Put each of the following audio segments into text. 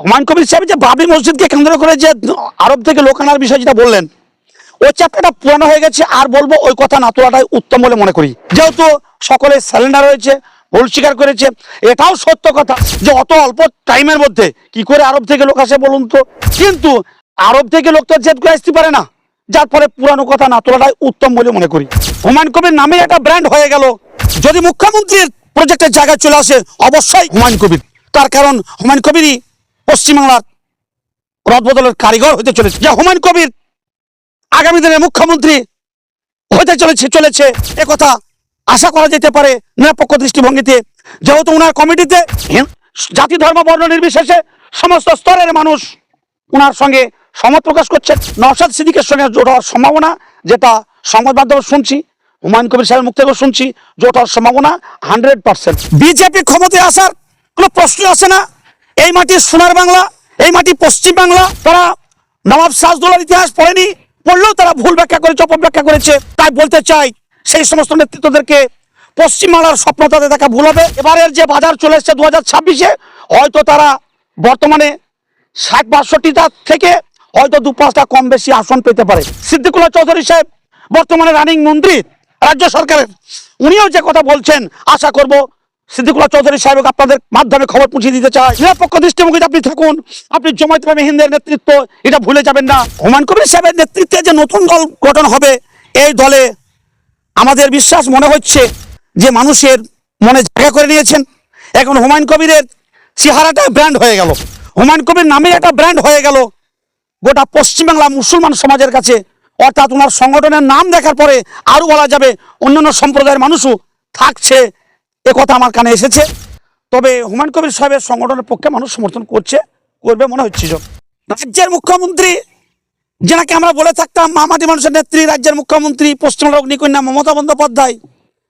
হুমায়ুন কবির সাহেব যে বাবরি মসজিদকে কেন্দ্র করে যে আরব থেকে লোক আনার বিষয় যেটা বললেন, ওই চ্যাপ্টারটা পুরানো হয়ে গেছে। আর বলবো ওই কথা না তোলাটাই উত্তম বলে মনে করি, যেহেতু সকলে স্যালেন্ডার হয়েছে, ভুল স্বীকার করেছে। এটাও সত্য কথা যে অত অল্প টাইমের মধ্যে কি করে আরব থেকে লোক আসে বলুন তো। কিন্তু আরব থেকে লোক তো জেদ করে আসতে পারে না, যার ফলে পুরানো কথা না তোলাটাই উত্তম বলে মনে করি। হুমায়ুন কবির নামে একটা ব্র্যান্ড হয়ে গেল। যদি মুখ্যমন্ত্রীর প্রজেক্টের জায়গায় চলে আসে অবশ্যই হুমায়ুন কবির, তার কারণ হুমায়ুন কবিরই পশ্চিমবাংলার রদবদলের কারিগর হতে চলেছে। যে হুমায়ুন কবির আগামী দিনে মুখ্যমন্ত্রী হতে চলেছে একথা আশা করা যেতে পারে নিরপেক্ষ দৃষ্টিভঙ্গিতে, যেহেতু ওনার কমিটিতে জাতি ধর্ম বর্ণ নির্বিশেষে সমস্ত স্তরের মানুষ ওনার সঙ্গে সমত প্রকাশ করছে। নওশাদ সিদ্দিকের সঙ্গে জোট হওয়ার সম্ভাবনা, যেটা সংবাদ মাধ্যমে শুনছি, হুমায়ুন কবির সাহেবের মুখ থেকেও শুনছি, জোট হওয়ার সম্ভাবনা 100%। বিজেপি ক্ষমতায় আসার কোনো প্রশ্ন আসে না। এই মাটি সোনার বাংলা, এই মাটি পশ্চিম বাংলা। তারা নবাব সিরাজদৌল্লার ইতিহাস পড়েনি, পড়লেও তারা ভুল ব্যাখ্যা করেছে, অপব্যাখ্যা করেছে। তাই বলতে চাই সেই সমস্ত নেতৃত্বদেরকে পশ্চিমবাংলার স্বপ্ন তাদের দেখা ভুল হবে। এবারের যে বাজার চলে এসছে 2026-এ, হয়তো তারা বর্তমানে 60-62টা থেকে হয়তো 2-5টা কম বেশি আসন পেতে পারে। সিদ্দিকুল্লাহ চৌধুরী সাহেব বর্তমানে রানিং মন্ত্রী রাজ্য সরকারের, উনিও যে কথা বলছেন, আশা করব সিদ্দিকুল্লাহ চৌধুরী সাহেবকে আপনাদের মাধ্যমে খবর পৌঁছে দিতে চাই, নিরপেক্ষ দৃষ্টিভঙ্গিতে আপনি থাকুন। আপনি জমায়েত ইসলামী হিন্দের নেতৃত্ব, এটা ভুলে যাবেন না। হুমায়ুন কবির সাহেবের নেতৃত্বে যে নতুন দল গঠন হবে, এই দলে আমাদের বিশ্বাস মনে হচ্ছে যে মানুষের মনে জায়গা করে নিয়েছেন। এখন হুমায়ুন কবিরের চেহারাটা ব্র্যান্ড হয়ে গেল, হুমায়ুন কবির নামে একটা ব্র্যান্ড হয়ে গেল গোটা পশ্চিমবাংলা মুসলমান সমাজের কাছে। অর্থাৎ ওনার সংগঠনের নাম দেখার পরে আরও বলা যাবে অন্যান্য সম্প্রদায়ের মানুষও থাকছে, একথা আমার কানে এসেছে। তবে হুমায়ুন কবির সাহেবের সংগঠনের পক্ষে মানুষ সমর্থন করবে মনে হচ্ছে। রাজ্যের মুখ্যমন্ত্রী যেনাকে আমরা বলে থাকতাম মামাটি মানুষের নেত্রী, রাজ্যের মুখ্যমন্ত্রী পশ্চিমবঙ্গের অগ্নিকন্যা মমতা বন্দ্যোপাধ্যায়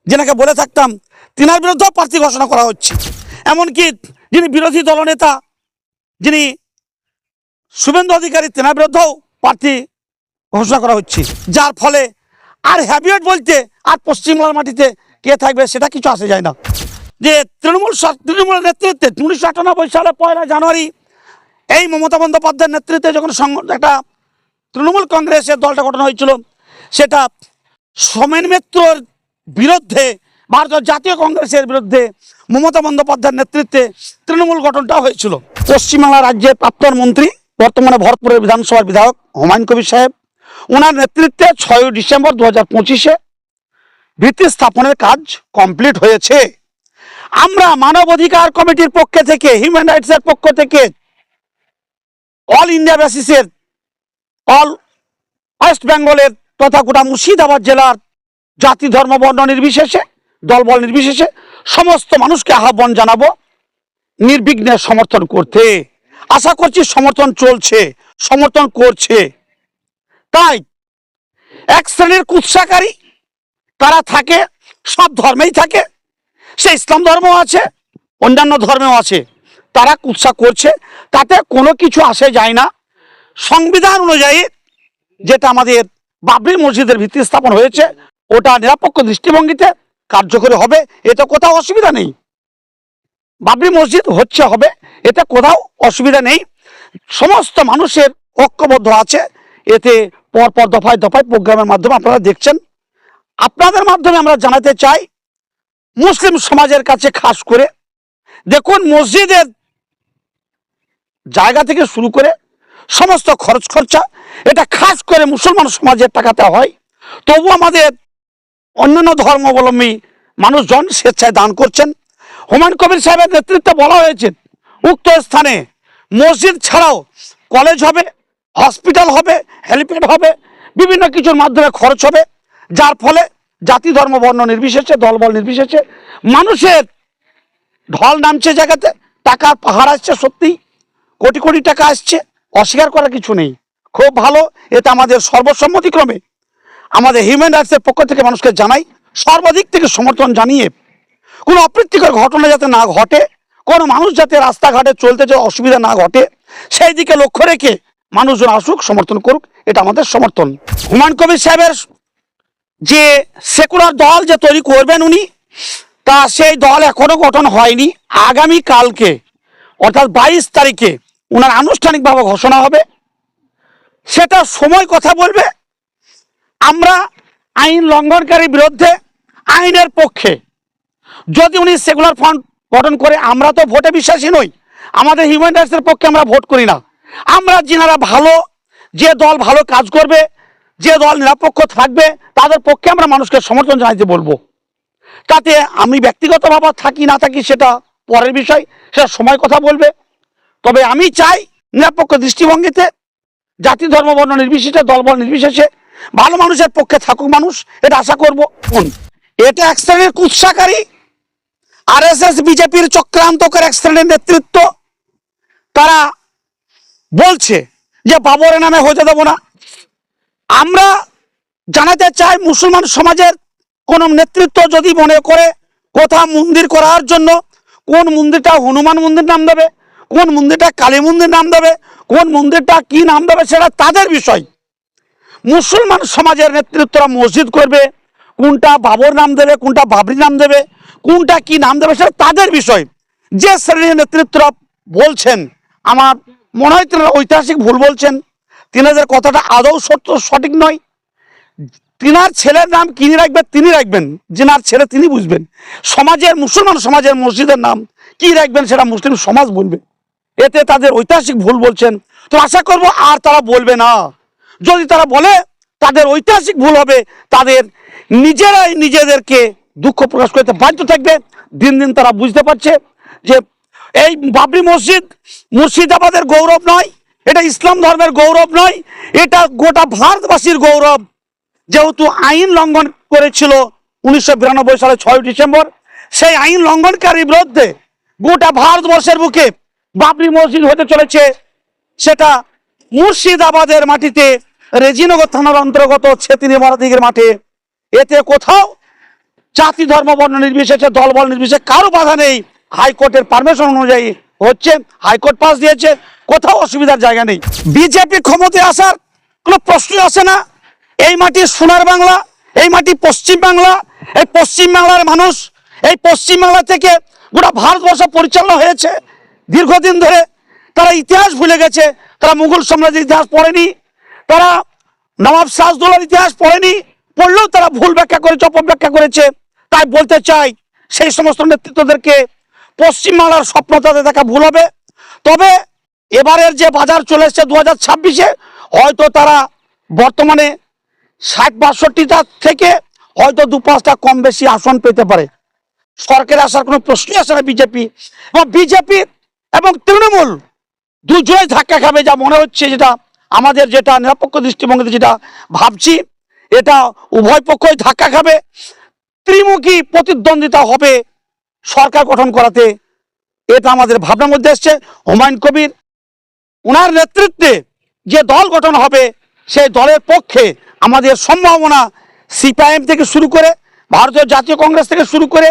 যেনাকে বলে থাকতাম, তিনার বিরুদ্ধেও প্রার্থী ঘোষণা করা হচ্ছে। এমনকি যিনি বিরোধী দলনেতা, যিনি শুভেন্দু অধিকারী, তেনার বিরুদ্ধেও প্রার্থী ঘোষণা করা হচ্ছে। যার ফলে আর হ্যাবিয়েট বলতে আর পশ্চিমবাংলার মাটিতে কে থাকবে সেটা কিছু আসে যায় না। যে তৃণমূলের নেতৃত্বে 1998 সালে 1 জানুয়ারি এই মমতা বন্দ্যোপাধ্যায়ের নেতৃত্বে যখন একটা তৃণমূল কংগ্রেসের দলটা গঠন হয়েছিল, সেটা সোমেন মিত্রর বিরুদ্ধে, ভারতীয় জাতীয় কংগ্রেসের বিরুদ্ধে মমতা বন্দ্যোপাধ্যায়ের নেতৃত্বে তৃণমূল গঠনটা হয়েছিল। পশ্চিমবাংলা রাজ্যের প্রাক্তন মন্ত্রী, বর্তমানে ভরতপুরের বিধানসভার বিধায়ক হুমায়ুন কবির সাহেব, ওনার নেতৃত্বে 6 ডিসেম্বর 2025-এ ভিত্তি স্থাপনের কাজ কমপ্লিট হয়েছে। আমরা মানবাধিকার কমিটির পক্ষ থেকে, হিউম্যান রাইটসের পক্ষ থেকে, অল ইন্ডিয়া বেসিসের, অল ওয়েস্ট বেঙ্গলের তথা গোটা মুর্শিদাবাদ জেলার জাতি ধর্ম বর্ণ নির্বিশেষে, দলবল নির্বিশেষে সমস্ত মানুষকে আহ্বান জানাবো নির্বিঘ্নে সমর্থন করতে। আশা করছি সমর্থন চলছে, সমর্থন করছে। তাই এক শ্রেণীর কুৎসাকারী তারা থাকে, সব ধর্মেই থাকে, সে ইসলাম ধর্মও আছে, অন্যান্য ধর্মেও আছে, তারা কুৎসা করছে, তাতে কোনো কিছু আসে যায় না। সংবিধান অনুযায়ী যেটা আমাদের বাবরি মসজিদের ভিত্তি স্থাপন হয়েছে, ওটা নিরপেক্ষ দৃষ্টিভঙ্গিতে কার্যকরী হবে, এতে কোথাও অসুবিধা নেই। বাবরি মসজিদ হবে, এতে কোথাও অসুবিধা নেই। সমস্ত মানুষের ঐক্যবদ্ধ আছে, এতে পরপর দফায় দফায় প্রোগ্রামের মাধ্যমে আপনারা দেখছেন। আপনাদের মাধ্যমে আমরা জানাতে চাই মুসলিম সমাজের কাছে, খাস করে দেখুন মসজিদের জায়গা থেকে শুরু করে সমস্ত খরচ খরচা এটা খাস করে মুসলমান সমাজের টাকাতে হয়। তবু আমাদের অন্যান্য ধর্মাবলম্বী মানুষজন স্বেচ্ছায় দান করছেন। হুমায়ুন কবির সাহেবের নেতৃত্বে বলা হয়েছে উক্ত স্থানে মসজিদ ছাড়াও কলেজ হবে, হসপিটাল হবে, হেলিপ্যাড হবে, বিভিন্ন কিছুর মাধ্যমে খরচ হবে, যার ফলে জাতি ধর্ম বর্ণ নির্বিশেষে, দলবল নির্বিশেষে মানুষের ঢল নামছে জায়গাতে, টাকার পাহাড় আসছে, সত্যি কোটি কোটি টাকা আসছে, অস্বীকার করার কিছু নেই। খুব ভালো, এটা আমাদের সর্বসম্মতিক্রমে আমাদের হিউম্যান রাইটসের পক্ষ থেকে মানুষকে জানাই, সর্বাধিক থেকে সমর্থন জানিয়ে কোনো অপ্রীতিকর ঘটনা যাতে না ঘটে, কোনো মানুষ যাতে রাস্তাঘাটে চলতে যে অসুবিধা না ঘটে, সেই দিকে লক্ষ্য রেখে মানুষজন আসুক, সমর্থন করুক, এটা আমাদের সমর্থন। হুমায়ুন কবির সাহেবের যে সেকুলার দল যে তৈরি করবেন উনি, তা সেই দল এখনো গঠন হয়নি। আগামী কালকে অর্থাৎ 22 তারিখে ওনার আনুষ্ঠানিকভাবে ঘোষণা হবে, সেটা সময় কথা বলবে। আমরা আইন লঙ্ঘনকারীর বিরুদ্ধে আইনের পক্ষে। যদি উনি সেকুলার ফ্রন্ট গঠন করে, আমরা তো ভোটে বিশ্বাসী নই, আমাদের হিউম্যান রাইটসের পক্ষে আমরা ভোট করি না। আমরা যিনারা ভালো, যে দল ভালো কাজ করবে, যে দল নিরপেক্ষ থাকবে, তাদের পক্ষে আমরা মানুষকে সমর্থন জানাইতে বলবো। তাতে আমি ব্যক্তিগতভাবে থাকি না থাকি সেটা পরের বিষয়, সেটা সময় কথা বলবে। তবে আমি চাই নিরপেক্ষ দৃষ্টিভঙ্গিতে, জাতি ধর্ম বর্ণ নির্বিশেষে, দলবল নির্বিশেষে ভালো মানুষের পক্ষে থাকুক মানুষ, এটা আশা করব। এটা এক শ্রেণীর কুৎসাকারী আরএসএস বিজেপির চক্রান্তকারী এক শ্রেণীর নেতৃত্ব, তারা বলছে যে বাবরের নামে হতে দেব না। আমরা জানাতে চাই, মুসলমান সমাজের কোন নেতৃত্ব যদি মনে করে কোথাও মন্দির করার জন্য, কোন মন্দিরটা হনুমান মন্দির নাম দেবে, কোন মন্দিরটা কালী মন্দির নাম দেবে, কোন মন্দিরটা কি নাম দেবে, সেটা তাদের বিষয়। মুসলমান সমাজের নেতৃত্বরা মসজিদ করবে, কোনটা বাবর নাম দেবে, কোনটা বাবরি নাম দেবে, কোনটা কি নাম দেবে, সেটা তাদের বিষয়। যে শ্রেণীর নেতৃত্বরা বলছেন, আমার মনে হয় তিনি ঐতিহাসিক ভুল বলছেন, তিনাদের কথাটা আদৌ সঠিক নয়। তিনার ছেলের নাম কিনে রাখবেন তিনি রাখবেন, যিনার ছেলে তিনি বুঝবেন। সমাজের, মুসলমান সমাজের মসজিদের নাম কি রাখবেন সেটা মুসলিম সমাজ বলবে। এতে তাদের ঐতিহাসিক ভুল বলছেন। তো আশা করব আর তারা বলবে না। যদি তারা বলে, তাদের ঐতিহাসিক ভুল হবে, তাদের নিজেরাই নিজেদেরকে দুঃখ প্রকাশ করতে বাধ্য থাকবে। দিন দিন তারা বুঝতে পারছে যে এই বাবরি মসজিদ মুর্শিদাবাদের গৌরব নয়, এটা ইসলাম ধর্মের গৌরব নয়, এটা গোটা ভারতবাসীর গৌরব। যেহেতু আইন লঙ্ঘন করেছিল 1992 সালে 6 ডিসেম্বর, সেই আইন লঙ্ঘনকারীর বিরুদ্ধে গোটা ভারতবর্ষের বুকে বাবরি মসজিদ হতে চলেছে। সেটা মুর্শিদাবাদের মাটিতে, রেজিনগর থানার অন্তর্গত ছেতিনি মরাদিগের মাঠে। এতে কোথাও জাতি ধর্ম বর্ণ নির্বিশেষে, দলবল নির্বিশেষে কারো বাধা নেই। হাইকোর্টের পারমিশন অনুযায়ী হচ্ছে, হাইকোর্ট পাস দিয়েছে, কোথাও অসুবিধার জায়গা নেই। বিজেপি ক্ষমতায় আসার কোনো প্রশ্নই আসে না। এই মাটি সোনার বাংলা, এই মাটি পশ্চিম বাংলা, এই পশ্চিম বাংলার মানুষ, এই পশ্চিম বাংলা থেকে গোটা ভারতবর্ষ পরিচালনা হয়েছে দীর্ঘদিন ধরে। তারা ইতিহাস ভুলে গেছে, তারা মুঘল সাম্রাজ্যের ইতিহাস পড়েনি, তারা নবাব সিরাজদৌল্লার ইতিহাস পড়েনি, পড়লেও তারা ভুল ব্যাখ্যা করেছে, অপব্যাখ্যা করেছে। তাই বলতে চাই, সেই সমস্ত নেতৃত্বদেরকে পশ্চিমবাংলার স্বপ্ন তাদের দেখা ভুল হবে। তবে এবারের যে বাজার চলে এসছে 2026-এ, হয়তো তারা বর্তমানে 60-62টা থেকে হয়তো 2-5টা কম বেশি আসন পেতে পারে। সরকারে আসার কোনো প্রশ্নই আসে না বিজেপি। এবং বিজেপি এবং তৃণমূল দুজনেই ধাক্কা খাবে যা মনে হচ্ছে। যেটা আমাদের, যেটা নিরপেক্ষ দৃষ্টিভঙ্গিতে যেটা ভাবছি, এটা উভয় পক্ষই ধাক্কা খাবে। ত্রিমুখী প্রতিদ্বন্দ্বিতা হবে সরকার গঠন করাতে, এটা আমাদের ভাবনার মধ্যে এসছে। হুমায়ুন কবির ওনার নেতৃত্বে যে দল গঠন হবে, সেই দলের পক্ষে আমাদের সম্ভাবনা সিপিআইএম থেকে শুরু করে, ভারতীয় জাতীয় কংগ্রেস থেকে শুরু করে,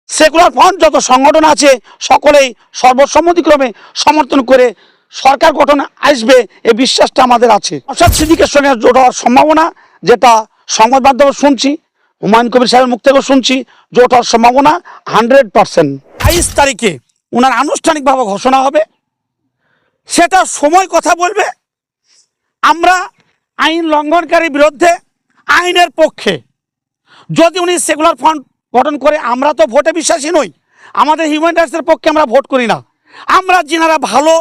সেকুলার ফ্রন্ট যত সংগঠন আছে, সকলেই সর্বসম্মতিক্রমে সমর্থন করে সরকার গঠন আসবে, এই বিশ্বাসটা আমাদের আছে। নওশাদ সিদ্দিকের সঙ্গে জোট হওয়ার সম্ভাবনা, যেটা সংবাদ মাধ্যমে শুনছি, হুমায়ুন কবির সাহেবের মুখ থেকেও শুনছি, জোট হওয়ার সম্ভাবনা 100%। 22 তারিখে ওনার আনুষ্ঠানিকভাবে ঘোষণা হবে, সেটা সময় কথা বলবে। আমরা আইন লঙ্ঘনকারীর বিরুদ্ধে আইনের পক্ষে। যদি উনি সেকুলার ফ্রন্ট গঠন করে, আমরা তো ভোটে বিশ্বাসী নই, আমাদের হিউম্যান রাইটসের পক্ষে আমরা ভোট করি না। আমরা যিনারা ভালো,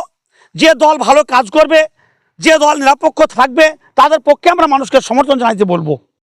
যে দল ভালো কাজ করবে, যে দল নিরপেক্ষ থাকবে, তাদের পক্ষে আমরা মানুষকে সমর্থন জানাইতে বলবো।